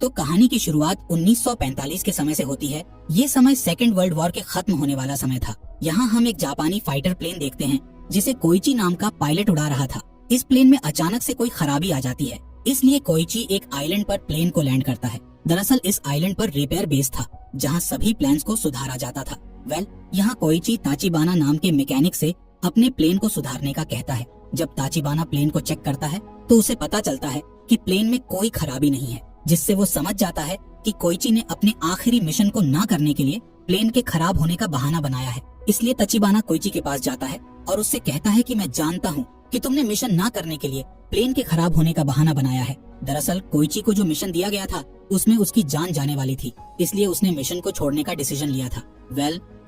तो कहानी की शुरुआत 1945 के समय से होती है। ये समय सेकेंड वर्ल्ड वॉर के खत्म होने वाला समय था। यहाँ हम एक जापानी फाइटर प्लेन देखते हैं जिसे कोइची नाम का पायलट उड़ा रहा था। इस प्लेन में अचानक से कोई खराबी आ जाती है, इसलिए कोइची एक आइलैंड पर प्लेन को लैंड करता है। दरअसल इस आइलैंड पर रिपेयर बेस था जहाँ सभी प्लान्स को सुधारा जाता था। यहाँ कोइची ताचिबाना नाम के मैकेनिक से अपने प्लेन को सुधारने का कहता है। जब ताचिबाना प्लेन को चेक करता है तो उसे पता चलता है कि प्लेन में कोई खराबी नहीं है, जिससे वो समझ जाता है कि कोइची ने अपने आखिरी मिशन को ना करने के लिए प्लेन के खराब होने का बहाना बनाया है। इसलिए ताचिबाना कोइची के पास जाता है और उससे कहता है कि मैं जानता हूँ कि तुमने मिशन ना करने के लिए प्लेन के खराब होने का बहाना बनाया है। दरअसल कोइची को जो मिशन दिया गया था उसमें उसकी जान जाने वाली थी, इसलिए उसने मिशन को छोड़ने का डिसीजन लिया था।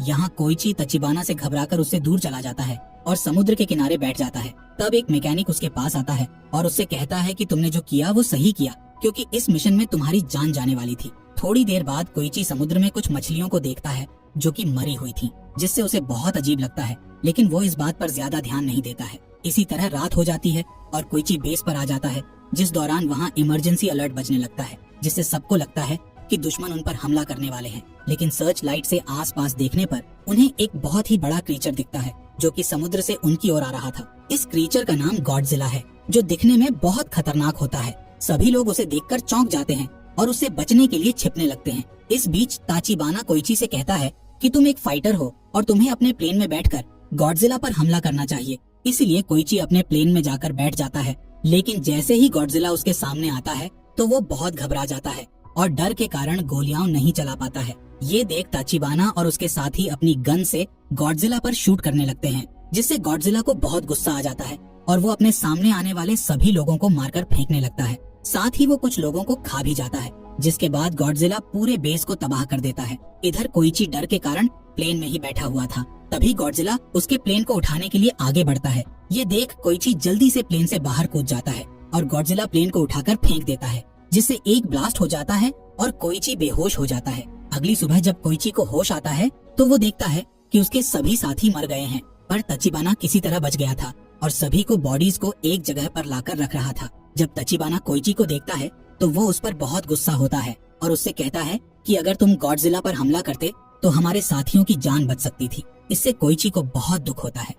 यहाँ कोइची ताचिबाना से घबराकर उससे दूर चला जाता है और समुद्र के किनारे बैठ जाता है। तब एक मैकेनिक उसके पास आता है और उससे कहता है कि तुमने जो किया वो सही किया, क्योंकि इस मिशन में तुम्हारी जान जाने वाली थी। थोड़ी देर बाद कोइची समुद्र में कुछ मछलियों को देखता है जो कि मरी हुई थी, जिससे उसे बहुत अजीब लगता है, लेकिन वो इस बात पर ज्यादा ध्यान नहीं देता है। इसी तरह रात हो जाती है और कोइची बेस पर आ जाता है, जिस दौरान वहाँ इमरजेंसी अलर्ट बजने लगता है, जिससे सबको लगता है कि दुश्मन उन पर हमला करने वाले हैं। लेकिन सर्च लाइट से आसपास देखने पर उन्हें एक बहुत ही बड़ा क्रीचर दिखता है जो कि समुद्र से उनकी ओर आ रहा था। इस क्रीचर का नाम गॉडजिला है, जो दिखने में बहुत खतरनाक होता है। सभी लोग उसे देखकर चौंक जाते हैं और उससे बचने के लिए छिपने लगते हैं। इस बीच ताचिबाना कोइची से कहता है कि तुम एक फाइटर हो और तुम्हें अपने प्लेन में बैठकर गॉडजिला पर हमला करना चाहिए। इसलिए कोइची अपने प्लेन में जाकर बैठ जाता है, लेकिन जैसे ही गॉडजिला उसके सामने आता है तो वो बहुत घबरा जाता है और डर के कारण गोलियां नहीं चला पाता है। ये देख ताचिबाना और उसके साथी अपनी गन से गॉडजिला पर शूट करने लगते हैं, जिससे गॉडजिला को बहुत गुस्सा आ जाता है और वो अपने सामने आने वाले सभी लोगों को मारकर फेंकने लगता है। साथ ही वो कुछ लोगों को खा भी जाता है, जिसके बाद गॉडजिला पूरे बेस को तबाह कर देता है। इधर कोइची डर के कारण प्लेन में ही बैठा हुआ था। तभी गॉडजिला उसके प्लेन को उठाने के लिए आगे बढ़ता है। ये देख कोइची जल्दी से प्लेन से बाहर कूद जाता है और गॉडजिला प्लेन को उठाकर फेंक देता है, जिससे एक ब्लास्ट हो जाता है और कोइची बेहोश हो जाता है। अगली सुबह जब कोइची को होश आता है तो वो देखता है कि उसके सभी साथी मर गए हैं, पर ताचिबाना किसी तरह बच गया था और सभी को बॉडीज को एक जगह पर लाकर रख रहा था। जब ताचिबाना कोइची को देखता है तो वो उस पर बहुत गुस्सा होता है और उससे कहता है कि अगर तुम गॉडजिला पर हमला करते तो हमारे साथियों की जान बच सकती थी। इससे कोइची को बहुत दुख होता है।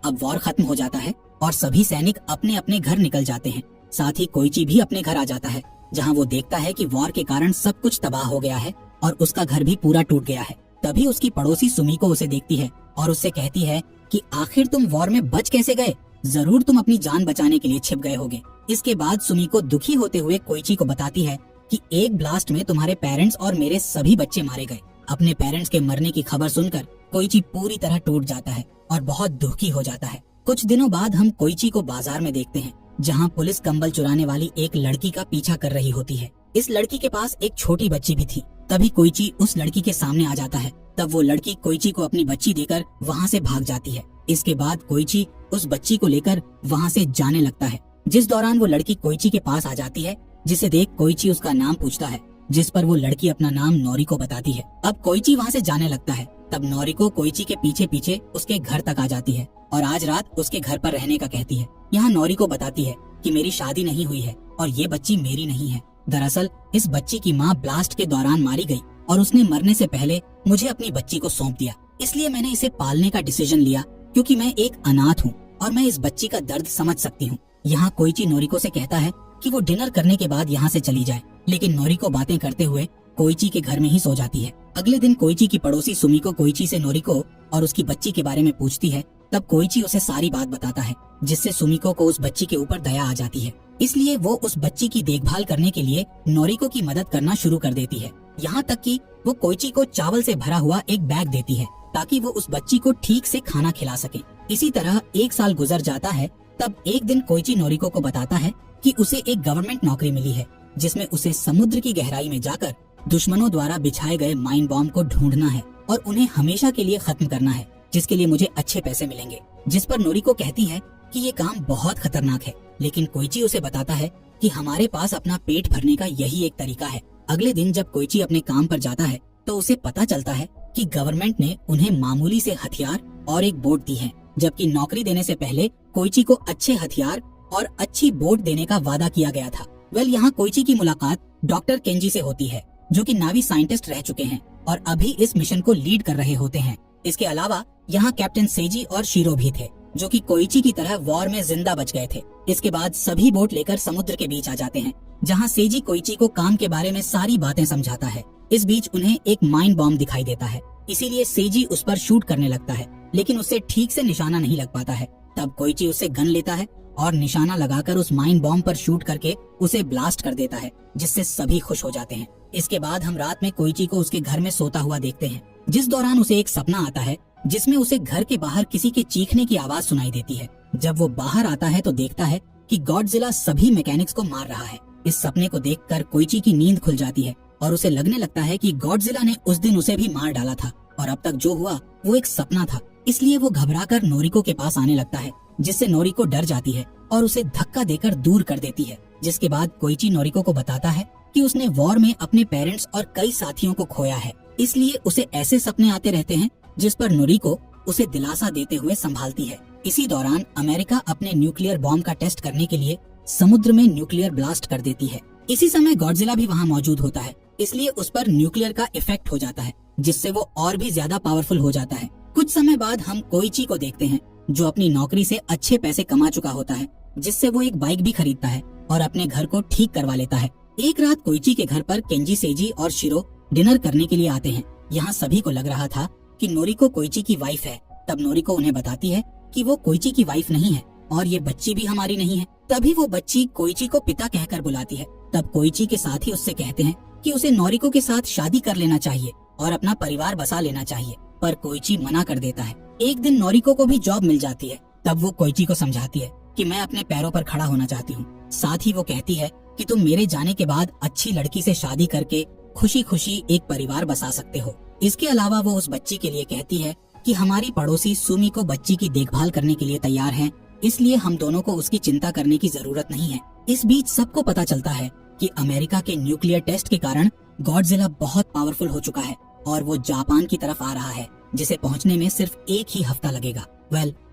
अब वॉर खत्म हो जाता है और सभी सैनिक अपने अपने घर निकल जाते हैं। साथ ही कोइची भी अपने घर आ जाता है, जहाँ वो देखता है कि वॉर के कारण सब कुछ तबाह हो गया है और उसका घर भी पूरा टूट गया है। तभी उसकी पड़ोसी सुमिको उसे देखती है और उससे कहती है कि आखिर तुम वॉर में बच कैसे गए? जरूर तुम अपनी जान बचाने के लिए छिप गए होगे। इसके बाद सुमिको दुखी होते हुए कोइची को बताती है कि एक ब्लास्ट में तुम्हारे पेरेंट्स और मेरे सभी बच्चे मारे गए। अपने पेरेंट्स के मरने की खबर सुनकर कोइची पूरी तरह टूट जाता है और बहुत दुखी हो जाता है। कुछ दिनों बाद हम कोइची को बाजार में देखते हैं, जहाँ पुलिस कंबल चुराने वाली एक लड़की का पीछा कर रही होती है। इस लड़की के पास एक छोटी बच्ची भी थी। तभी कोइची उस लड़की के सामने आ जाता है। तब वो लड़की कोइची को अपनी बच्ची देकर वहाँ से भाग जाती है। इसके बाद कोइची उस बच्ची को लेकर वहाँ से जाने लगता है, जिस दौरान वो लड़की कोइची के पास आ जाती है, जिसे देख कोइची उसका नाम पूछता है, जिस पर वो लड़की अपना नाम नोरिको बताती है। अब कोइची वहाँ से जाने लगता है। तब नोरिको कोइची के पीछे पीछे उसके घर तक आ जाती है और आज रात उसके घर पर रहने का कहती है। यहाँ नोरिको बताती है कि मेरी शादी नहीं हुई है और ये बच्ची मेरी नहीं है। दरअसल इस बच्ची की माँ ब्लास्ट के दौरान मारी गई और उसने मरने से पहले मुझे अपनी बच्ची को सौंप दिया, इसलिए मैंने इसे पालने का डिसीजन लिया, क्योंकि मैं एक अनाथ हूँ और मैं इस बच्ची का दर्द समझ सकती हूँ। यहाँ कोइची नोरिको से कहता है कि वो डिनर करने के बाद यहाँ से चली जाए, लेकिन नोरिको बातें करते हुए कोइची के घर में ही सो जाती है। अगले दिन कोइची की पड़ोसी सुमिको कोइची से नोरिको और उसकी बच्ची के बारे में पूछती है। तब कोइची उसे सारी बात बताता है, जिससे सुमिको को उस बच्ची के ऊपर दया आ जाती है। इसलिए वो उस बच्ची की देखभाल करने के लिए नोरिको की मदद करना शुरू कर देती है। यहाँ तक कि वो कोइची को चावल से भरा हुआ एक बैग देती है, ताकि वो उस बच्ची को ठीक से खाना खिला सके। इसी तरह 1 साल गुजर जाता है। तब एक दिन कोइची नोरिको को बताता है कि उसे एक गवर्नमेंट नौकरी मिली है, जिसमें उसे समुद्र की गहराई में जाकर दुश्मनों द्वारा बिछाए गए माइन बॉम्ब को ढूंढना है और उन्हें हमेशा के लिए खत्म करना है, जिसके लिए मुझे अच्छे पैसे मिलेंगे। जिस पर नोरिको कहती है कि ये काम बहुत खतरनाक है, लेकिन कोइची उसे बताता है कि हमारे पास अपना पेट भरने का यही एक तरीका है। अगले दिन जब कोइची अपने काम पर जाता है तो उसे पता चलता है कि गवर्नमेंट ने उन्हें मामूली से हथियार और एक बोट दी है, जबकि नौकरी देने से पहले कोइची को अच्छे हथियार और अच्छी बोट देने का वादा किया गया था। वेल यहाँ कोइची की मुलाकात डॉक्टर केंजी से होती है, जो कि नावी साइंटिस्ट रह चुके हैं और अभी इस मिशन को लीड कर रहे होते हैं। इसके अलावा यहाँ कैप्टन सेजी और शीरो भी थे, जो कि कोइची की तरह वॉर में जिंदा बच गए थे। इसके बाद सभी बोट लेकर समुद्र के बीच आ जाते हैं, जहाँ सेजी कोइची को काम के बारे में सारी बातें समझाता है। इस बीच उन्हें एक माइन बॉम्ब दिखाई देता है, इसीलिए सेजी उस पर शूट करने लगता है, लेकिन उससे ठीक से निशाना नहीं लग पाता है। तब कोइची उससे गन लेता है और निशाना लगाकर उस माइन बॉम्ब पर शूट करके उसे ब्लास्ट कर देता है, जिससे सभी खुश हो जाते हैं। इसके बाद हम रात में कोइची को उसके घर में सोता हुआ देखते हैं, जिस दौरान उसे एक सपना आता है जिसमें उसे घर के बाहर किसी के चीखने की आवाज सुनाई देती है। जब वो बाहर आता है तो देखता है कि गॉडजिला सभी मैकेनिक्स को मार रहा है। इस सपने को देखकर कोइची की नींद खुल जाती है और उसे लगने लगता है कि गॉडजिला ने उस दिन उसे भी मार डाला था और अब तक जो हुआ वो एक सपना था। इसलिए वो घबराकर नोरिको के पास आने लगता है, जिससे नोरिको डर जाती है और उसे धक्का देकर दूर कर देती है। जिसके बाद कोइची नोरिको को बताता है कि उसने वॉर में अपने पेरेंट्स और कई साथियों को खोया है, इसलिए उसे ऐसे सपने आते रहते हैं जिस पर नोरिको उसे दिलासा देते हुए संभालती है। इसी दौरान अमेरिका अपने न्यूक्लियर बॉम्ब का टेस्ट करने के लिए समुद्र में न्यूक्लियर ब्लास्ट कर देती है। इसी समय गॉडजिला भी वहाँ मौजूद होता है, इसलिए उस पर न्यूक्लियर का इफेक्ट हो जाता है, जिससे वो और भी ज्यादा पावरफुल हो जाता है। कुछ समय बाद हम कोइची को देखते हैं, जो अपनी नौकरी से अच्छे पैसे कमा चुका होता है, जिससे वो एक बाइक भी खरीदता है और अपने घर को ठीक करवा लेता है। एक रात कोइची के घर पर केंजी, सेजी और शिरो डिनर करने के लिए आते हैं। यहाँ सभी को लग रहा था कि नोरिको कोइची की वाइफ है। तब नोरिको उन्हें बताती है कि वो कोइची की वाइफ नहीं है और ये बच्ची भी हमारी नहीं है। तभी वो बच्ची कोइची को पिता कहकर बुलाती है। तब कोइची के साथी उससे कहते हैं कि उसे नोरिको के साथ शादी कर लेना चाहिए और अपना परिवार बसा लेना चाहिए, पर कोइची मना कर देता है। एक दिन नोरिको को भी जॉब मिल जाती है। तब वो कोइची को समझाती है कि मैं अपने पैरों पर खड़ा होना चाहती हूँ। साथ ही वो कहती है कि तुम मेरे जाने के बाद अच्छी लड़की से शादी करके खुशी खुशी एक परिवार बसा सकते हो। इसके अलावा वो उस बच्ची के लिए कहती है कि हमारी पड़ोसी सुमी को बच्ची की देखभाल करने के लिए तैयार हैं, इसलिए हम दोनों को उसकी चिंता करने की जरूरत नहीं है। इस बीच सबको पता चलता है कि अमेरिका के न्यूक्लियर टेस्ट के कारण गॉडजिला बहुत पावरफुल हो चुका है और वो जापान की तरफ आ रहा है, जिसे पहुंचने में सिर्फ एक ही हफ्ता लगेगा।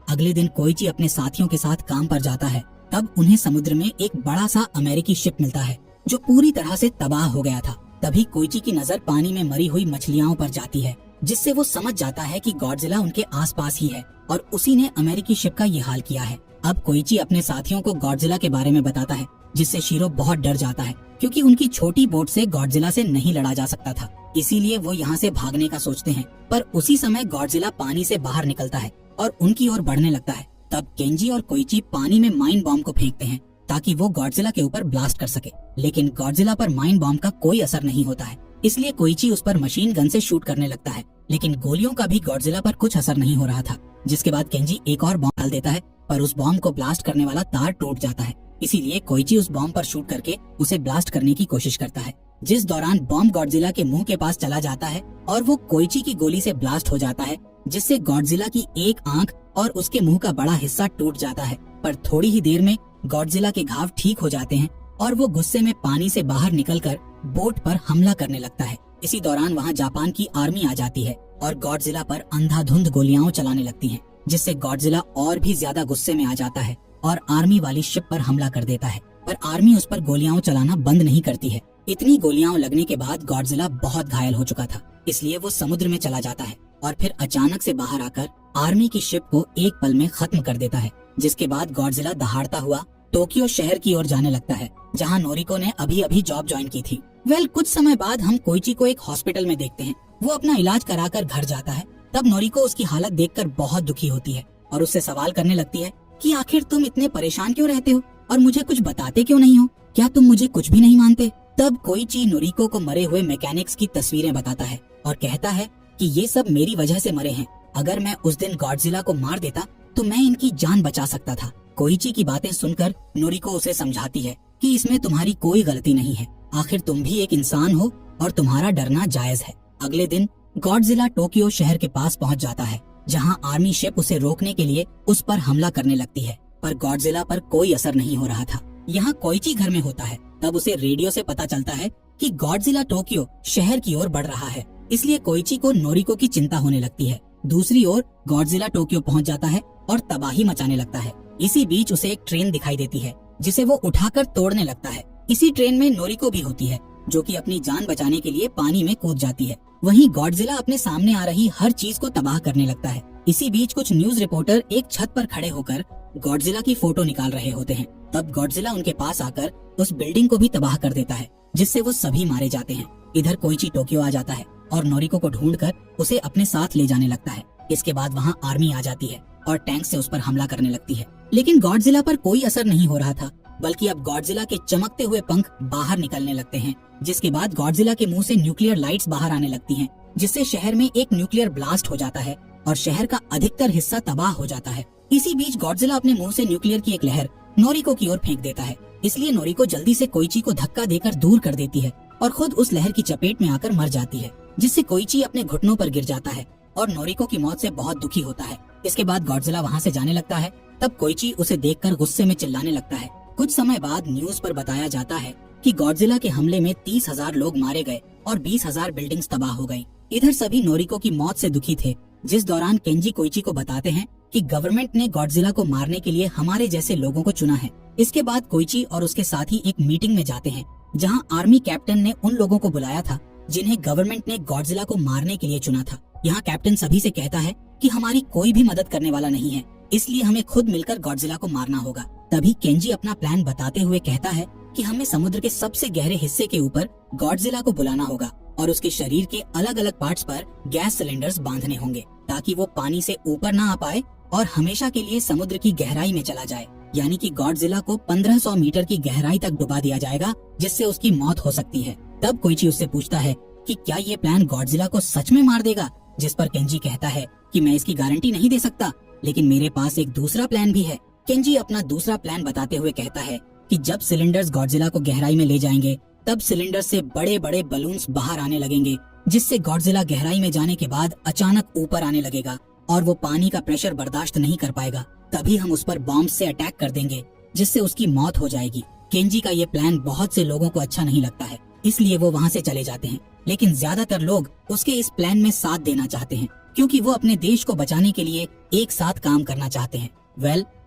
अगले दिन कोइची अपने साथियों के साथ काम पर जाता है। तब उन्हें समुद्र में एक बड़ा सा अमेरिकी शिप मिलता है, जो पूरी तरह से तबाह हो गया था। तभी कोइची की नजर पानी में मरी हुई मछलियों पर जाती है, जिससे वो समझ जाता है कि गॉडजिला उनके आसपास ही है और उसी ने अमेरिकी शिप का ये हाल किया है। अब कोइची अपने साथियों को गॉडजिला के बारे में बताता है, जिससे शीरो बहुत डर जाता है, क्योंकि उनकी छोटी बोट से गॉडजिला से नहीं लड़ा जा सकता था। इसीलिए वो यहाँ से भागने का सोचते हैं, पर उसी समय गॉडजिला पानी से बाहर निकलता है और उनकी ओर बढ़ने लगता है। तब केंजी और कोइची पानी में माइन बॉम्ब को फेंकते हैं ताकि वो गॉडजिला के ऊपर ब्लास्ट कर सके, लेकिन गॉडजिला पर माइन बॉम्ब का कोई असर नहीं होता है। इसलिए कोइची उस पर मशीन गन से शूट करने लगता है, लेकिन गोलियों का भी गॉडजिला पर कुछ असर नहीं हो रहा था। जिसके बाद केंजी एक और बॉम्ब डाल देता है, पर उस बॉम्ब को ब्लास्ट करने वाला तार टूट जाता है। इसीलिए कोइची उस बॉम्ब पर शूट करके उसे ब्लास्ट करने की कोशिश करता है, जिस दौरान बॉम्ब गॉडजिला के मुंह के पास चला जाता है और वो कोइची की गोली से ब्लास्ट हो जाता है, जिससे गॉडजिला की एक आंख और उसके मुंह का बड़ा हिस्सा टूट जाता है। पर थोड़ी ही देर में गॉडजिला के घाव ठीक हो जाते हैं और वो गुस्से में पानी से बाहर निकलकर बोट पर हमला करने लगता है। इसी दौरान वहाँ जापान की आर्मी आ जाती है और गॉडजिला पर अंधाधुंध गोलियां चलाने लगती हैं, जिससे गॉडजिला और भी ज्यादा गुस्से में आ जाता है और आर्मी वाली शिप पर हमला कर देता है। पर आर्मी उस पर गोलियां चलाना बंद नहीं करती है। इतनी गोलियां लगने के बाद गॉडजिला बहुत घायल हो चुका था, इसलिए वो समुद्र में चला जाता है और फिर अचानक से बाहर आकर आर्मी की शिप को एक पल में खत्म कर देता है। जिसके बाद गॉडजिला दहाड़ता हुआ टोक्यो शहर की ओर जाने लगता है, जहाँ नोरिको ने अभी अभी जॉब ज्वाइन की थी। कुछ समय बाद हम कोइची को एक हॉस्पिटल में देखते हैं। वो अपना इलाज कराकर घर जाता है। तब नोरिको उसकी हालत देखकर बहुत दुखी होती है और उससे सवाल करने लगती है कि आखिर तुम इतने परेशान क्यों रहते हो और मुझे कुछ बताते क्यों नहीं हो? क्या तुम मुझे कुछ भी नहीं मानते? तब कोइची नोरिको को मरे हुए मैकेनिक्स की तस्वीरें बताता है और कहता है कि ये सब मेरी वजह से मरे हैं। अगर मैं उस दिन गॉडजिला को मार देता तो मैं इनकी जान बचा सकता था। कोइची की बातें सुनकर नोरिको उसे समझाती है कि इसमें तुम्हारी कोई गलती नहीं है, आखिर तुम भी एक इंसान हो और तुम्हारा डरना जायज है। अगले दिन गॉडजिला टोक्यो शहर के पास पहुंच जाता है, जहां आर्मी शिप उसे रोकने के लिए उस पर हमला करने लगती है, पर गॉडजिला पर कोई असर नहीं हो रहा था। यहाँ कोइची घर में होता है। तब उसे रेडियो से पता चलता है कि गॉडजिला टोक्यो शहर की ओर बढ़ रहा है, इसलिए कोइची को नोरिको की चिंता होने लगती है। दूसरी ओर गॉडजिला टोक्यो पहुंच जाता है और तबाही मचाने लगता है। इसी बीच उसे एक ट्रेन दिखाई देती है, जिसे वो उठाकर तोड़ने लगता है। इसी ट्रेन में नोरिको भी होती है, जो कि अपनी जान बचाने के लिए पानी में कूद जाती है। वहीं गॉडजिला अपने सामने आ रही हर चीज को तबाह करने लगता है। इसी बीच कुछ न्यूज रिपोर्टर एक छत पर खड़े होकर गॉडजिला की फोटो निकाल रहे होते हैं। तब गॉडजिला उनके पास आकर उस बिल्डिंग को भी तबाह कर देता है, जिससे वो सभी मारे जाते हैं। इधर कोइची टोक्यो आ जाता है और नोरिको को ढूंढकर उसे अपने साथ ले जाने लगता है। इसके बाद वहाँ आर्मी आ जाती है और टैंक से उस पर हमला करने लगती है। लेकिन गॉडजिला पर कोई असर नहीं हो रहा था, बल्कि अब गॉडजिला के चमकते हुए पंख बाहर निकलने लगते हैं, जिसके बाद गॉडजिला के मुंह से न्यूक्लियर लाइट्स बाहर आने लगती हैं, जिससे शहर में एक न्यूक्लियर ब्लास्ट हो जाता है और शहर का अधिकतर हिस्सा तबाह हो जाता है। इसी बीच गॉडजिला अपने मुंह से न्यूक्लियर की एक लहर नोरिको की ओर फेंक देता है, इसलिए नोरिको जल्दी से कोइची को धक्का देकर दूर कर देती है और खुद उस लहर की चपेट में आकर मर जाती है, जिससे कोइची अपने घुटनों पर गिर जाता है और नोरिको की मौत से बहुत दुखी होता है। इसके बाद गॉडजिला वहाँ से जाने लगता है। तब कोइची उसे देखकर गुस्से में चिल्लाने लगता है। कुछ समय बाद न्यूज पर बताया जाता है कि गॉडजिला के हमले में 30,000 लोग मारे गए और 20,000 बिल्डिंग्स तबाह हो गई। इधर सभी नोरिको की मौत से दुखी थे, जिस दौरान केंजी कोइची को बताते हैं कि गवर्नमेंट ने गॉडजिला को मारने के लिए हमारे जैसे लोगों को चुना है। इसके बाद कोइची और उसके साथी एक मीटिंग में जाते हैं, जहां आर्मी कैप्टन ने उन लोगों को बुलाया था जिन्हें गवर्नमेंट ने गॉडजिला को मारने के लिए चुना था। यहाँ कैप्टन सभी से कहता है कि हमारी कोई भी मदद करने वाला नहीं है, इसलिए हमें खुद मिलकर गॉडजिला को मारना होगा। तभी केंजी अपना प्लान बताते हुए कहता है कि हमें समुद्र के सबसे गहरे हिस्से के ऊपर गॉडजिला को बुलाना होगा और उसके शरीर के अलग अलग पार्ट्स पर गैस सिलेंडर्स बांधने होंगे, ताकि वो पानी से ऊपर ना आ पाए और हमेशा के लिए समुद्र की गहराई में चला जाए। यानी कि गॉडजिला को 1500 मीटर की गहराई तक डुबा दिया जाएगा, जिससे उसकी मौत हो सकती है। तब कोइची उससे पूछता है कि क्या ये प्लान गॉडजिला को सच में मार देगा, जिस पर केंजी कहता है कि मैं इसकी गारंटी नहीं दे सकता, लेकिन मेरे पास एक दूसरा प्लान भी है। केंजी अपना दूसरा प्लान बताते हुए कहता है कि जब सिलेंडर्स गॉडजिला को गहराई में ले जाएंगे, तब सिलेंडर से बड़े बड़े बलून्स बाहर आने लगेंगे, जिससे गॉडजिला गहराई में जाने के बाद अचानक ऊपर आने लगेगा और वो पानी का प्रेशर बर्दाश्त नहीं कर पाएगा। तभी हम उस पर बॉम्ब से अटैक कर देंगे, जिससे उसकी मौत हो जाएगी। केंजी का ये प्लान बहुत से लोगों को अच्छा नहीं लगता है, इसलिए वो वहाँ से चले जाते हैं। लेकिन ज्यादातर लोग उसके इस प्लान में साथ देना चाहते हैं, क्योंकि वो अपने देश को बचाने के लिए एक साथ काम करना चाहते हैं।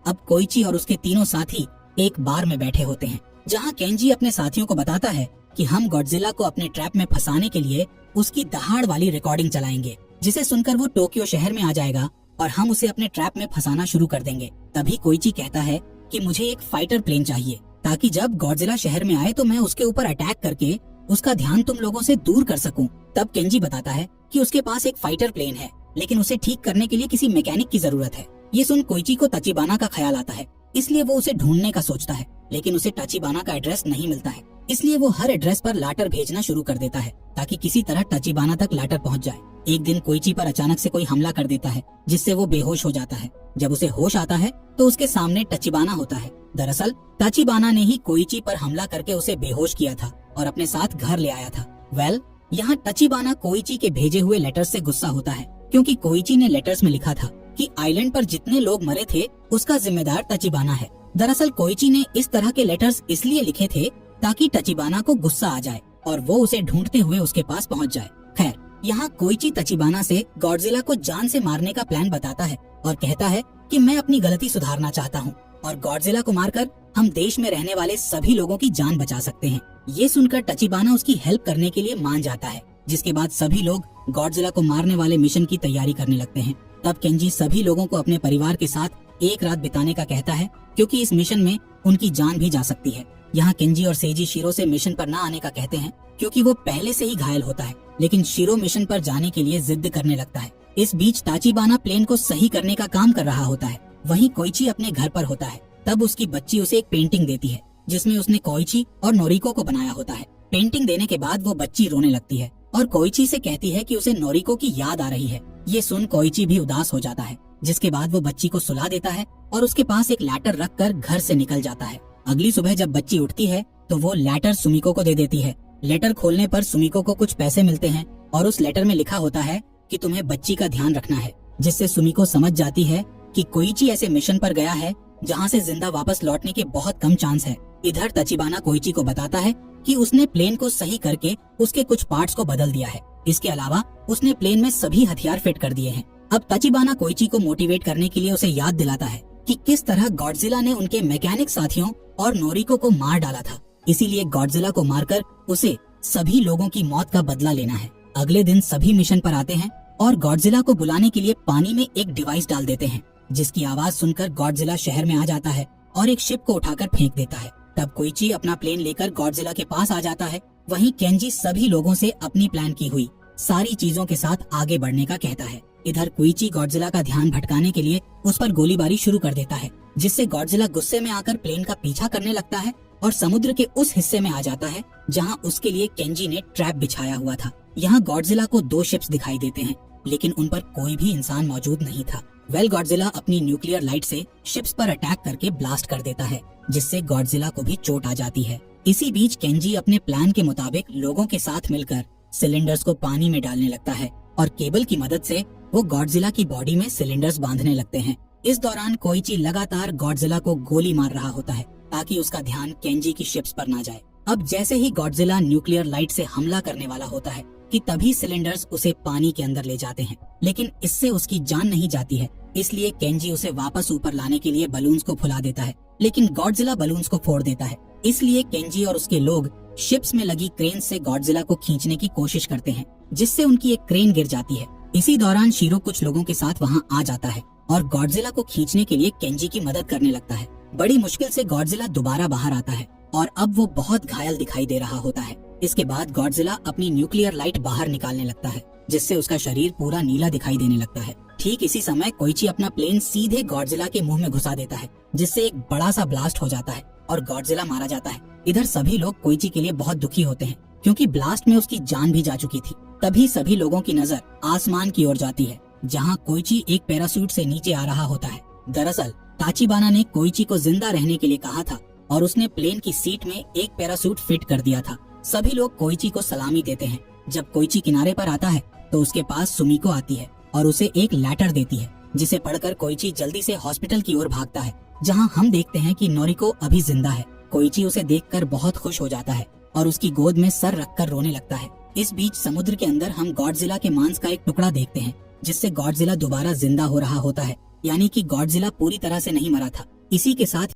अब कोइची और उसके तीनों साथी एक बार में बैठे होते हैं, जहाँ केंजी अपने साथियों को बताता है कि हम गॉडजिला को अपने ट्रैप में फंसाने के लिए उसकी दहाड़ वाली रिकॉर्डिंग चलाएंगे, जिसे सुनकर वो टोक्यो शहर में आ जाएगा और हम उसे अपने ट्रैप में फंसाना शुरू कर देंगे। तभी कोइची कहता है कि मुझे एक फाइटर प्लेन चाहिए, ताकि जब गॉडजिला शहर में आए तो मैं उसके ऊपर अटैक करके उसका ध्यान तुम लोगों से दूर कर सकूं। तब केंजी बताता है कि उसके पास एक फाइटर प्लेन है, लेकिन उसे ठीक करने के लिए किसी मैकेनिक की जरूरत है। ये सुन कोइची को तचिबाना का ख्याल आता है, इसलिए वो उसे ढूंढने का सोचता है, लेकिन उसे तचिबाना का एड्रेस नहीं मिलता है। इसलिए वो हर एड्रेस पर लाटर भेजना शुरू कर देता है, ताकि किसी तरह तचिबाना तक लाटर पहुंच जाए। एक दिन कोइची पर अचानक से कोई हमला कर देता है, जिससे वो बेहोश हो जाता है। जब उसे होश आता है तो उसके सामने तचिबाना होता है। दरअसल तचिबाना ने ही कोइची पर हमला करके उसे बेहोश किया था और अपने साथ घर ले आया था। यहाँ तचिबाना कोइची के भेजे हुए लेटर्स से गुस्सा होता है, क्योंकि कोइची ने लेटर्स में लिखा था कि आइलैंड पर जितने लोग मरे थे उसका जिम्मेदार तचिबाना है। दरअसल कोइची ने इस तरह के लेटर्स इसलिए लिखे थे ताकि तचिबाना को गुस्सा आ जाए और वो उसे ढूंढते हुए उसके पास पहुंच जाए। खैर, यहाँ कोइची तचिबाना से गॉडजिला को जान से मारने का प्लान बताता है और कहता है कि मैं अपनी गलती सुधारना चाहता हूँ और गॉडजिला को मारकर हम देश में रहने वाले सभी लोगों की जान बचा सकते हैं। ये सुनकर तचिबाना उसकी हेल्प करने के लिए मान जाता है, जिसके बाद सभी लोग गॉडजिला को मारने वाले मिशन की तैयारी करने लगते हैं। तब केंजी सभी लोगों को अपने परिवार के साथ एक रात बिताने का कहता है, क्योंकि इस मिशन में उनकी जान भी जा सकती है। यहाँ केंजी और सेजी शिरो से मिशन पर न आने का कहते हैं, क्योंकि वो पहले से ही घायल होता है, लेकिन शिरो मिशन पर जाने के लिए जिद करने लगता है। इस बीच ताचिबाना प्लेन को सही करने का काम कर रहा होता है। वहीं कोइची अपने घर पर होता है। तब उसकी बच्ची उसे एक पेंटिंग देती है, जिसमें उसने कोइची और नोरिको को बनाया होता है। पेंटिंग देने के बाद वो बच्ची रोने लगती है और कोइची से कहती है कि उसे नोरिको की याद आ रही है। ये सुन कोइची भी उदास हो जाता है, जिसके बाद वो बच्ची को सुला देता है और उसके पास एक लैटर रखकर घर से निकल जाता है। अगली सुबह जब बच्ची उठती है तो वो लेटर सुमिको को दे देती है। लेटर खोलने पर सुमिको को कुछ पैसे मिलते हैं और उस लेटर में लिखा होता है कि तुम्हें बच्ची का ध्यान रखना है, जिससे सुमिको समझ जाती है कि कोइची ऐसे मिशन पर गया है जहाँ से जिंदा वापस लौटने के बहुत कम चांस है। इधर तचिबाना कोइची को बताता है कि उसने प्लेन को सही करके उसके कुछ पार्ट्स को बदल दिया है। इसके अलावा उसने प्लेन में सभी हथियार फिट कर दिए हैं। अब तचिबाना कोइची को मोटिवेट करने के लिए उसे याद दिलाता है कि किस तरह गॉडजिला ने उनके मैकेनिक साथियों और नोरिको को मार डाला था। इसीलिए गॉडजिला को मारकर उसे सभी लोगों की मौत का बदला लेना है। अगले दिन सभी मिशन पर आते हैं और गॉडजिला को बुलाने के लिए पानी में एक डिवाइस डाल देते हैं, जिसकी आवाज सुनकर गॉडजिला शहर में आ जाता है और एक शिप को उठाकर फेंक देता है। तब कोइची अपना प्लेन लेकर गॉडजिला के पास आ जाता है। वहीं केंजी सभी लोगों से अपनी प्लान की हुई सारी चीजों के साथ आगे बढ़ने का कहता है। इधर कोइची गॉडजिला का ध्यान भटकाने के लिए उस पर गोलीबारी शुरू कर देता है, जिससे गॉडजिला गुस्से में आकर प्लेन का पीछा करने लगता है और समुद्र के उस हिस्से में आ जाता है जहां उसके लिए केंजी ने ट्रैप बिछाया हुआ था। यहाँ गॉडजिला को 2 शिप्स दिखाई देते हैं, लेकिन उन पर कोई भी इंसान मौजूद नहीं था। गॉडजिला अपनी न्यूक्लियर लाइट से शिप्स पर अटैक करके ब्लास्ट कर देता है, जिससे गॉडजिला को भी चोट आ जाती है। इसी बीच केंजी अपने प्लान के मुताबिक लोगों के साथ मिलकर सिलेंडर्स को पानी में डालने लगता है और केबल की मदद से वो गॉडजिला की बॉडी में सिलेंडर्स बांधने लगते हैं। इस दौरान कोइची लगातार गॉडजिला को गोली मार रहा होता है ताकि उसका ध्यान केंजी की शिप्स पर ना जाए। अब जैसे ही गॉडजिला न्यूक्लियर लाइट से हमला करने वाला होता है कि तभी सिलेंडर्स उसे पानी के अंदर ले जाते हैं, लेकिन इससे उसकी जान नहीं जाती है। इसलिए केंजी उसे वापस ऊपर लाने के लिए बलून्स को फुला देता है, लेकिन गॉडजिला बलून्स को फोड़ देता है। इसलिए केंजी और उसके लोग शिप्स में लगी क्रेन से गॉडजिला को खींचने की कोशिश करते हैं, जिससे उनकी एक क्रेन गिर जाती है। इसी दौरान शीरो कुछ लोगों के साथ वहां आ जाता है और गॉडजिला को खींचने के लिए केंजी की मदद करने लगता है। बड़ी मुश्किल से गॉडजिला दोबारा बाहर आता है और अब वो बहुत घायल दिखाई दे रहा होता है। इसके बाद गॉडजिला अपनी न्यूक्लियर लाइट बाहर निकालने लगता है, जिससे उसका शरीर पूरा नीला दिखाई देने लगता है। ठीक इसी समय कोइची अपना प्लेन सीधे गॉडजिला के मुंह में घुसा देता है, जिससे एक बड़ा सा ब्लास्ट हो जाता है और गॉडजिला मारा जाता है। इधर सभी लोग कोइची के लिए बहुत दुखी होते हैं, क्योंकि ब्लास्ट में उसकी जान भी जा चुकी थी। तभी सभी लोगों की नजर आसमान की ओर जाती है, जहाँ कोइची एक पैराशूट से नीचे आ रहा होता है। दरअसल ताचिबाना ने कोइची को जिंदा रहने के लिए कहा था और उसने प्लेन की सीट में एक पैराशूट फिट कर दिया था। सभी लोग कोइची को सलामी देते हैं। जब कोइची किनारे पर आता है तो उसके पास सुमिको आती है और उसे एक लेटर देती है, जिसे पढ़कर कोइची जल्दी से हॉस्पिटल की ओर भागता है, जहां हम देखते हैं कि नोरिको अभी जिंदा है। कोइची उसे देखकर बहुत खुश हो जाता है और उसकी गोद में सर रखकर रोने लगता है। इस बीच समुद्र के अंदर हम गॉडजिला के मांस का एक टुकड़ा देखते हैं, जिससे गॉडजिला दोबारा जिंदा हो रहा होता है, यानी कि गॉडजिला पूरी तरह से नहीं मरा था। इसी के साथ